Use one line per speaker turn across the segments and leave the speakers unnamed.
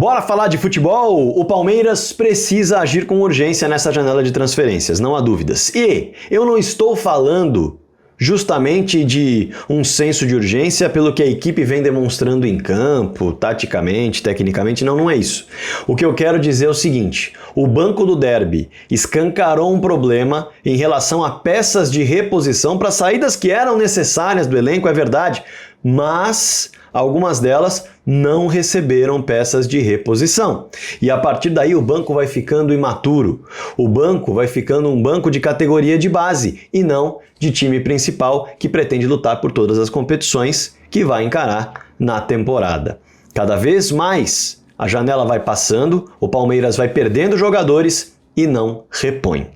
Bora falar de futebol? O Palmeiras precisa agir com urgência nessa janela de transferências, não há dúvidas. E eu não estou falando justamente de um senso de urgência pelo que a equipe vem demonstrando em campo, taticamente, tecnicamente, não é isso. O que eu quero dizer é o seguinte: o banco do derby escancarou um problema em relação a peças de reposição para saídas que eram necessárias do elenco, é verdade, mas algumas delas não receberam peças de reposição. E a partir daí o banco vai ficando imaturo. O banco vai ficando um banco de categoria de base e não de time principal que pretende lutar por todas as competições que vai encarar na temporada. Cada vez mais a janela vai passando, o Palmeiras vai perdendo jogadores e não repõe.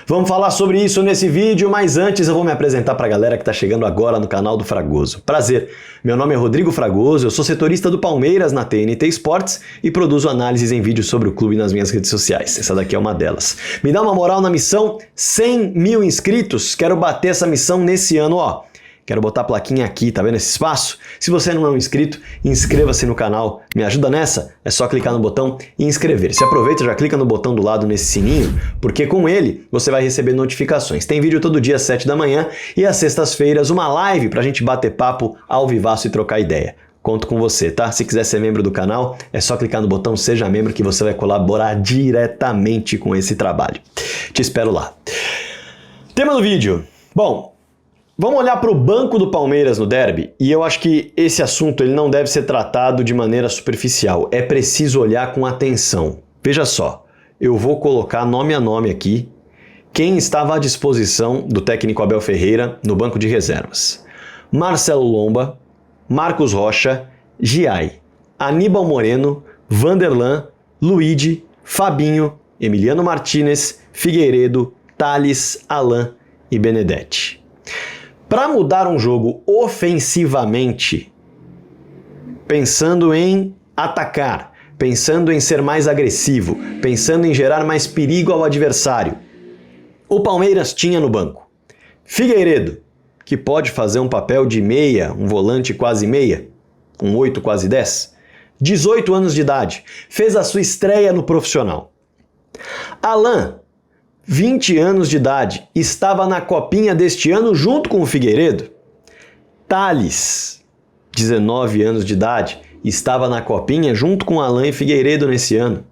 Vamos falar sobre isso nesse vídeo, mas antes eu vou me apresentar para a galera que está chegando agora no canal do Fragoso. Prazer, meu nome é Rodrigo Fragoso, eu sou setorista do Palmeiras na TNT Sports e produzo análises em vídeo sobre o clube nas minhas redes sociais. Essa daqui é uma delas. Me dá uma moral na missão 100 mil inscritos, quero bater essa missão nesse ano, ó. Quero botar a plaquinha aqui, tá vendo esse espaço? Se você não é um inscrito, inscreva-se no canal. Me ajuda nessa? É só clicar no botão e inscrever-se. Aproveita e já clica no botão do lado nesse sininho, porque com ele você vai receber notificações. Tem vídeo todo dia às 7 da manhã e às sextas-feiras uma live pra gente bater papo ao vivaço e trocar ideia. Conto com você, tá? Se quiser ser membro do canal, é só clicar no botão Seja Membro que você vai colaborar diretamente com esse trabalho. Te espero lá. Tema do vídeo. Bom, vamos olhar para o banco do Palmeiras no derby e eu acho que esse assunto ele não deve ser tratado de maneira superficial. É preciso olhar com atenção. Veja só, eu vou colocar nome a nome aqui quem estava à disposição do técnico Abel Ferreira no banco de reservas. Marcelo Lomba, Marcos Rocha, Giai, Aníbal Moreno, Vanderlan, Luigi, Fabinho, Emiliano Martinez, Figueiredo, Thales, Alan e Benedetti. Para mudar um jogo ofensivamente, pensando em atacar, pensando em ser mais agressivo, pensando em gerar mais perigo ao adversário, o Palmeiras tinha no banco Figueiredo, que pode fazer um papel de meia, um volante quase meia, um 8 quase 10, 18 anos de idade, fez a sua estreia no profissional. Alan, 20 anos de idade, estava na copinha deste ano junto com o Figueiredo. Thales, 19 anos de idade, estava na copinha junto com Alan e Figueiredo nesse ano.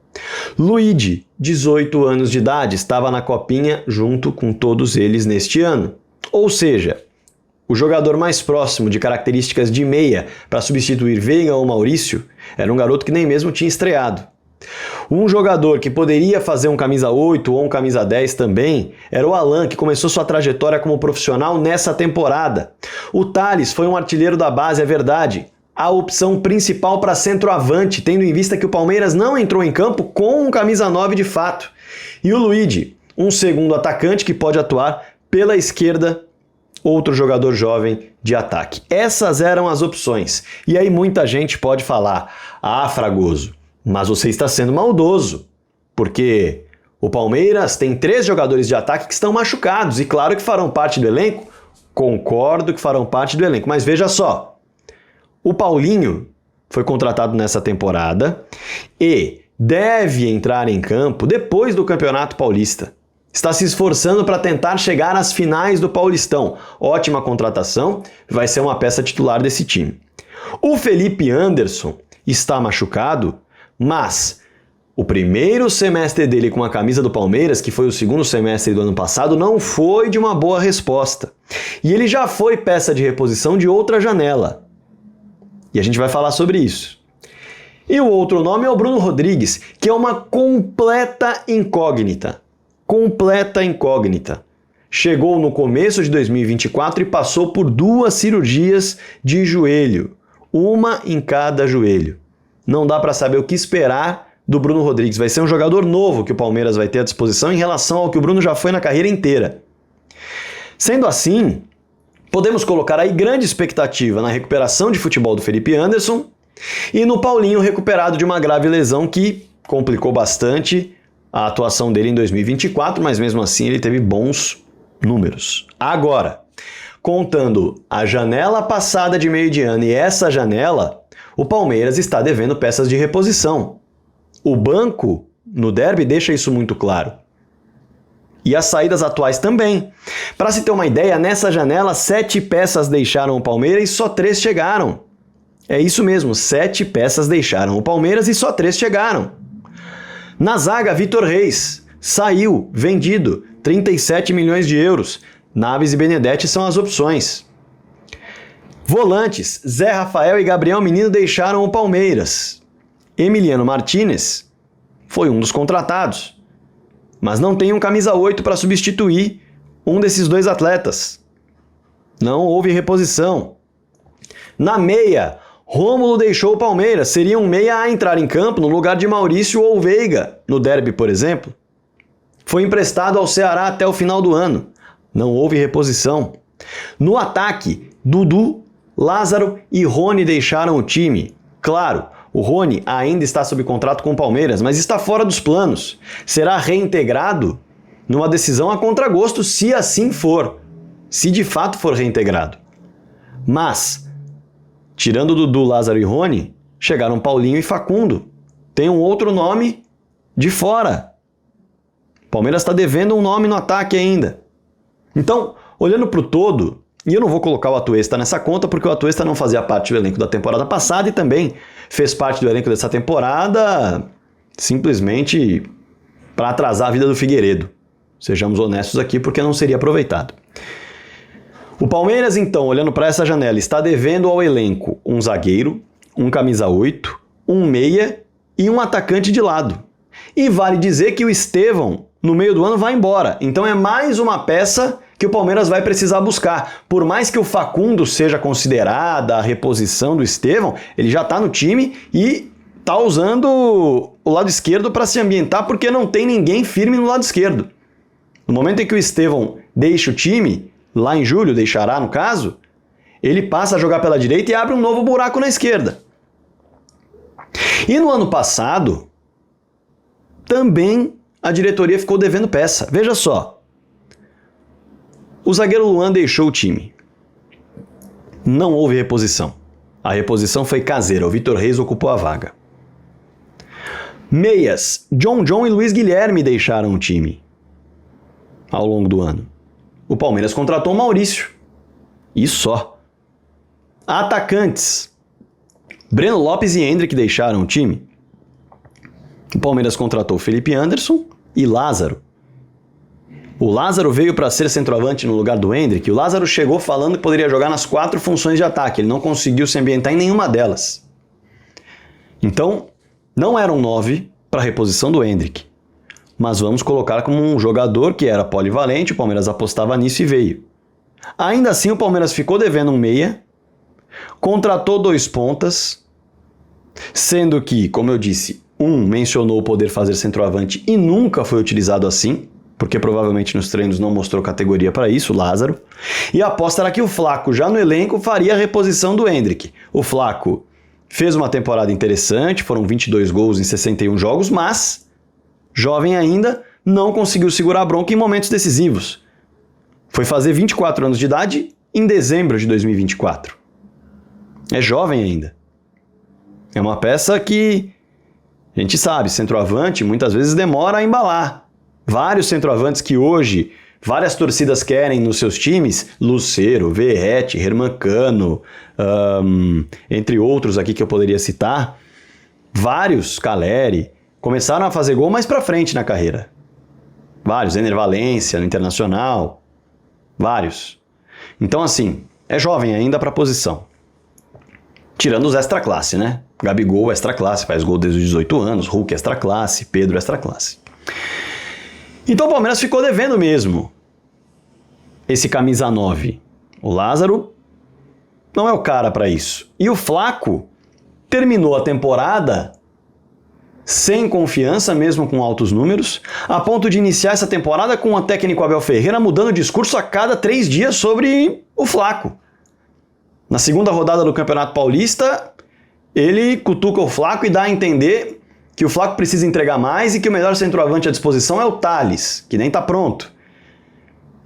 Luigi, 18 anos de idade, estava na copinha junto com todos eles neste ano. Ou seja, o jogador mais próximo de características de meia para substituir Veiga ou Maurício era um garoto que nem mesmo tinha estreado. Um jogador que poderia fazer um camisa 8 ou um camisa 10 também era o Alan, que começou sua trajetória como profissional nessa temporada. O Thales foi um artilheiro da base, é verdade. A opção principal para centroavante, tendo em vista que o Palmeiras não entrou em campo com um camisa 9 de fato. E o Luigi, um segundo atacante que pode atuar pela esquerda, outro jogador jovem de ataque. Essas eram as opções. E aí muita gente pode falar: ah, Fragoso, mas você está sendo maldoso, porque o Palmeiras tem 3 jogadores de ataque que estão machucados e claro que farão parte do elenco. Concordo que farão parte do elenco, mas veja só, o Paulinho foi contratado nessa temporada e deve entrar em campo depois do Campeonato Paulista. Está se esforçando para tentar chegar às finais do Paulistão. Ótima contratação, vai ser uma peça titular desse time. O Felipe Anderson está machucado, mas o primeiro semestre dele com a camisa do Palmeiras, que foi o segundo semestre do ano passado, não foi de uma boa resposta. E ele já foi peça de reposição de outra janela. E a gente vai falar sobre isso. E o outro nome é o Bruno Rodrigues, que é uma completa incógnita. Completa incógnita. Chegou no começo de 2024 e passou por 2 cirurgias de joelho. Uma em cada joelho. Não dá para saber o que esperar do Bruno Rodrigues. Vai ser um jogador novo que o Palmeiras vai ter à disposição em relação ao que o Bruno já foi na carreira inteira. Sendo assim, podemos colocar aí grande expectativa na recuperação de futebol do Felipe Anderson e no Paulinho recuperado de uma grave lesão que complicou bastante a atuação dele em 2024, mas mesmo assim ele teve bons números. Agora, contando a janela passada de meio de ano e essa janela, o Palmeiras está devendo peças de reposição. O banco no derby deixa isso muito claro. E as saídas atuais também. Para se ter uma ideia, nessa janela 7 peças deixaram o Palmeiras e só 3 chegaram. É isso mesmo, 7 peças deixaram o Palmeiras e só 3 chegaram. Na zaga, Vitor Reis saiu, vendido, 37 milhões de euros. Naves e Benedetti são as opções. Volantes, Zé Rafael e Gabriel Menino deixaram o Palmeiras. Emiliano Martínez foi um dos contratados, mas não tem um camisa 8 para substituir um desses dois atletas. Não houve reposição. Na meia, Rômulo deixou o Palmeiras, seria um meia a entrar em campo no lugar de Maurício ou Veiga, no derby, por exemplo. Foi emprestado ao Ceará até o final do ano. Não houve reposição. No ataque, Dudu, Lázaro e Rony deixaram o time. Claro, o Rony ainda está sob contrato com o Palmeiras, mas está fora dos planos. Será reintegrado numa decisão a contragosto, se assim for. Se de fato for reintegrado. Mas, tirando Dudu, Lázaro e Rony, chegaram Paulinho e Facundo. Tem um outro nome de fora. O Palmeiras está devendo um nome no ataque ainda. Então, olhando para o todo, e eu não vou colocar o Atuesta nessa conta, porque o Atuesta não fazia parte do elenco da temporada passada e também fez parte do elenco dessa temporada simplesmente para atrasar a vida do Figueiredo. Sejamos honestos aqui, porque não seria aproveitado. O Palmeiras, então, olhando para essa janela, está devendo ao elenco um zagueiro, um camisa 8, um meia e um atacante de lado. E vale dizer que o Estevão, no meio do ano, vai embora. Então é mais uma peça que o Palmeiras vai precisar buscar. Por mais que o Facundo seja considerada a reposição do Estevão, ele já está no time e está usando o lado esquerdo para se ambientar porque não tem ninguém firme no lado esquerdo. No momento em que o Estevão deixa o time, lá em julho, deixará no caso, ele passa a jogar pela direita e abre um novo buraco na esquerda. E no ano passado, também a diretoria ficou devendo peça. Veja só. O zagueiro Luan deixou o time. Não houve reposição. A reposição foi caseira. O Vitor Reis ocupou a vaga. Meias, John e Luiz Guilherme deixaram o time ao longo do ano. O Palmeiras contratou o Maurício. E só. Atacantes, Breno Lopes e Hendrick deixaram o time. O Palmeiras contratou Felipe Anderson e Lázaro. O Lázaro veio para ser centroavante no lugar do Hendrick. O Lázaro chegou falando que poderia jogar nas 4 funções de ataque. Ele não conseguiu se ambientar em nenhuma delas. Então, não era um 9 para a reposição do Hendrick. Mas vamos colocar como um jogador que era polivalente, o Palmeiras apostava nisso e veio. Ainda assim, o Palmeiras ficou devendo um meia, contratou 2 pontas, sendo que, como eu disse, um mencionou poder fazer centroavante e nunca foi utilizado assim, porque provavelmente nos treinos não mostrou categoria para isso, Lázaro. E a aposta era que o Flaco, já no elenco, faria a reposição do Hendrick. O Flaco fez uma temporada interessante, foram 22 gols em 61 jogos, mas, jovem ainda, não conseguiu segurar a bronca em momentos decisivos. Foi fazer 24 anos de idade em dezembro de 2024. É jovem ainda. É uma peça que, a gente sabe, centroavante muitas vezes demora a embalar. Vários centroavantes que hoje várias torcidas querem nos seus times, Lucero, Verratti, Herman Cano, entre outros aqui que eu poderia citar, vários, Caleri, começaram a fazer gol mais pra frente na carreira. Vários, Ener Valencia no Internacional, vários. Então assim, é jovem ainda pra posição. Tirando os extra classe, né? Gabigol extra classe, faz gol desde os 18 anos, Hulk extra classe, Pedro extra classe. Então o Palmeiras ficou devendo mesmo esse camisa 9. O Lázaro não é o cara para isso. E o Flaco terminou a temporada sem confiança, mesmo com altos números, a ponto de iniciar essa temporada com o técnico Abel Ferreira mudando o discurso a cada 3 dias sobre o Flaco. Na segunda rodada do Campeonato Paulista, ele cutuca o Flaco e dá a entender que o Flaco precisa entregar mais e que o melhor centroavante à disposição é o Tales, que nem está pronto.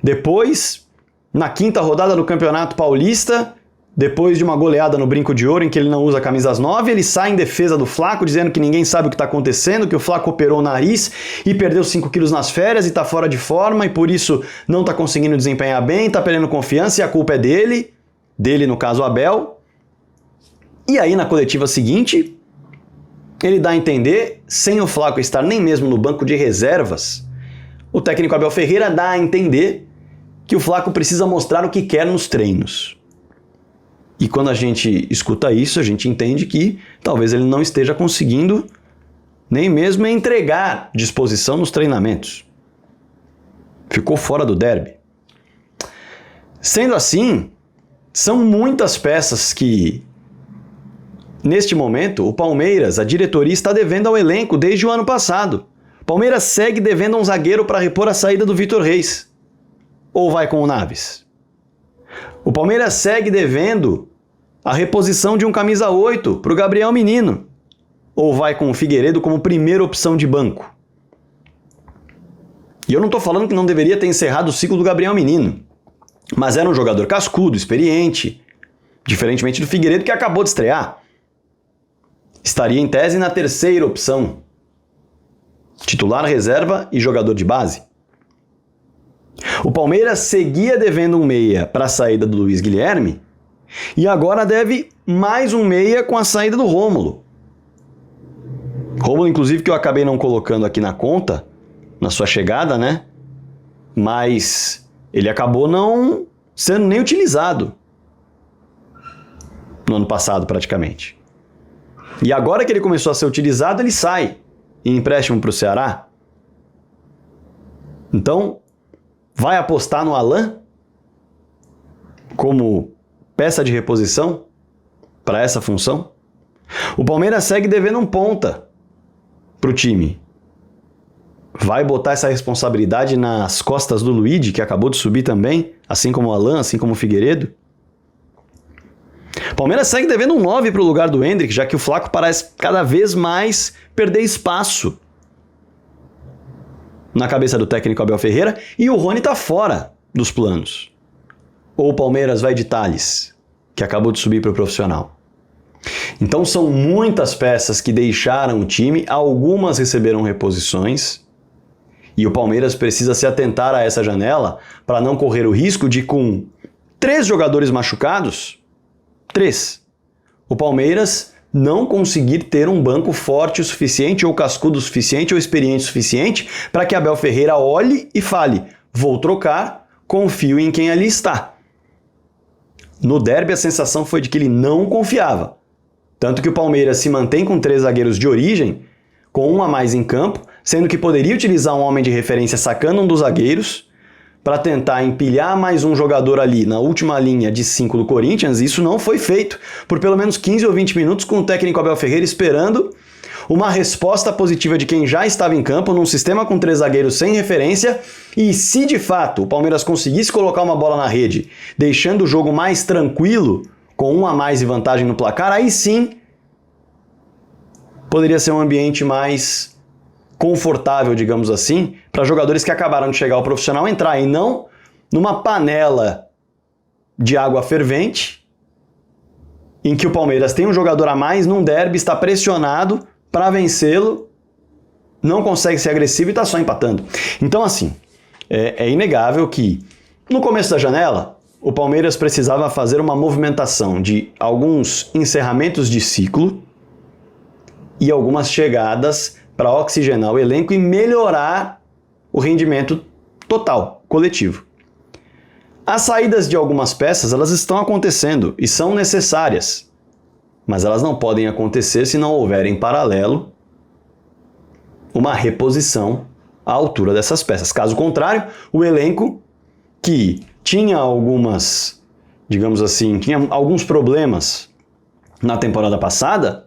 Depois, na 5ª rodada do Campeonato Paulista, depois de uma goleada no Brinco de Ouro em que ele não usa camisas 9, ele sai em defesa do Flaco, dizendo que ninguém sabe o que está acontecendo, que o Flaco operou o nariz e perdeu 5 quilos nas férias e está fora de forma e por isso não está conseguindo desempenhar bem, está perdendo confiança e a culpa é dele no caso Abel. E aí na coletiva seguinte, ele dá a entender, sem o Flaco estar nem mesmo no banco de reservas, o técnico Abel Ferreira dá a entender que o Flaco precisa mostrar o que quer nos treinos. E quando a gente escuta isso, a gente entende que talvez ele não esteja conseguindo nem mesmo entregar disposição nos treinamentos. Ficou fora do derby. Sendo assim, são muitas peças que, neste momento, o Palmeiras, a diretoria, está devendo ao elenco desde o ano passado. O Palmeiras segue devendo um zagueiro para repor a saída do Vitor Reis. Ou vai com o Naves? O Palmeiras segue devendo a reposição de um camisa 8 para o Gabriel Menino. Ou vai com o Figueiredo como primeira opção de banco? E eu não estou falando que não deveria ter encerrado o ciclo do Gabriel Menino. Mas era um jogador cascudo, experiente, diferentemente do Figueiredo que acabou de estrear. Estaria em tese na terceira opção. Titular, reserva e jogador de base. O Palmeiras seguia devendo um meia para a saída do Luiz Guilherme e agora deve mais um meia com a saída do Rômulo. Rômulo, inclusive, que eu acabei não colocando aqui na conta, na sua chegada, né? Mas ele acabou não sendo nem utilizado no ano passado, praticamente. E agora que ele começou a ser utilizado, ele sai em empréstimo para o Ceará. Então, vai apostar no Alan como peça de reposição para essa função? O Palmeiras segue devendo um ponta para o time. Vai botar essa responsabilidade nas costas do Luigi, que acabou de subir também, assim como o Alan, assim como o Figueiredo? O Palmeiras segue devendo um 9 para o lugar do Endrick, já que o Flaco parece cada vez mais perder espaço na cabeça do técnico Abel Ferreira e o Rony está fora dos planos. Ou o Palmeiras vai de Tales, que acabou de subir para o profissional. Então são muitas peças que deixaram o time, algumas receberam reposições e o Palmeiras precisa se atentar a essa janela para não correr o risco de, com 3 jogadores machucados, o Palmeiras não conseguir ter um banco forte o suficiente, ou cascudo o suficiente, ou experiente o suficiente, para que Abel Ferreira olhe e fale: vou trocar, confio em quem ali está. No derby a sensação foi de que ele não confiava. Tanto que o Palmeiras se mantém com 3 zagueiros de origem, com um a mais em campo, sendo que poderia utilizar um homem de referência sacando um dos zagueiros, para tentar empilhar mais um jogador ali na última linha de 5 do Corinthians. Isso não foi feito por pelo menos 15 ou 20 minutos, com o técnico Abel Ferreira esperando uma resposta positiva de quem já estava em campo, num sistema com 3 zagueiros sem referência, e se de fato o Palmeiras conseguisse colocar uma bola na rede, deixando o jogo mais tranquilo, com um a mais de vantagem no placar, aí sim poderia ser um ambiente mais confortável, digamos assim, para jogadores que acabaram de chegar ao profissional entrar, e não numa panela de água fervente em que o Palmeiras tem um jogador a mais num derby, está pressionado para vencê-lo, não consegue ser agressivo e está só empatando. Então, assim, é inegável que no começo da janela o Palmeiras precisava fazer uma movimentação de alguns encerramentos de ciclo e algumas chegadas para oxigenar o elenco e melhorar o rendimento total, coletivo. As saídas de algumas peças, elas estão acontecendo e são necessárias, mas elas não podem acontecer se não houver em paralelo uma reposição à altura dessas peças. Caso contrário, o elenco, que tinha algumas, digamos assim, tinha alguns problemas na temporada passada,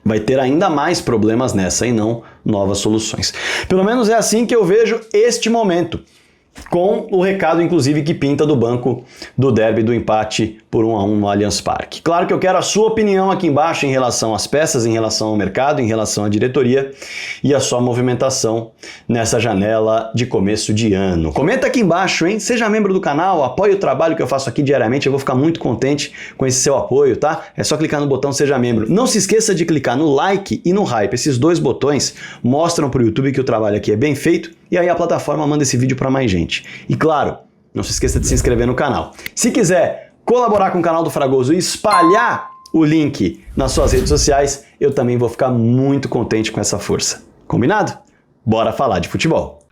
vai ter ainda mais problemas nessa e não novas soluções. Pelo menos é assim que eu vejo este momento. com o recado, inclusive, que pinta do banco do derby do empate por 1-1 no Allianz Parque. Claro que eu quero a sua opinião aqui embaixo em relação às peças, em relação ao mercado, em relação à diretoria e a sua movimentação nessa janela de começo de ano. Comenta aqui embaixo, hein? Seja membro do canal, apoie o trabalho que eu faço aqui diariamente, eu vou ficar muito contente com esse seu apoio, tá? É só clicar no botão Seja Membro. Não se esqueça de clicar no like e no hype. Esses dois botões mostram para o YouTube que o trabalho aqui é bem feito e aí a plataforma manda esse vídeo para mais gente. E claro, não se esqueça de se inscrever no canal. Se quiser colaborar com o canal do Fragoso e espalhar o link nas suas redes sociais, eu também vou ficar muito contente com essa força. Combinado? Bora falar de futebol!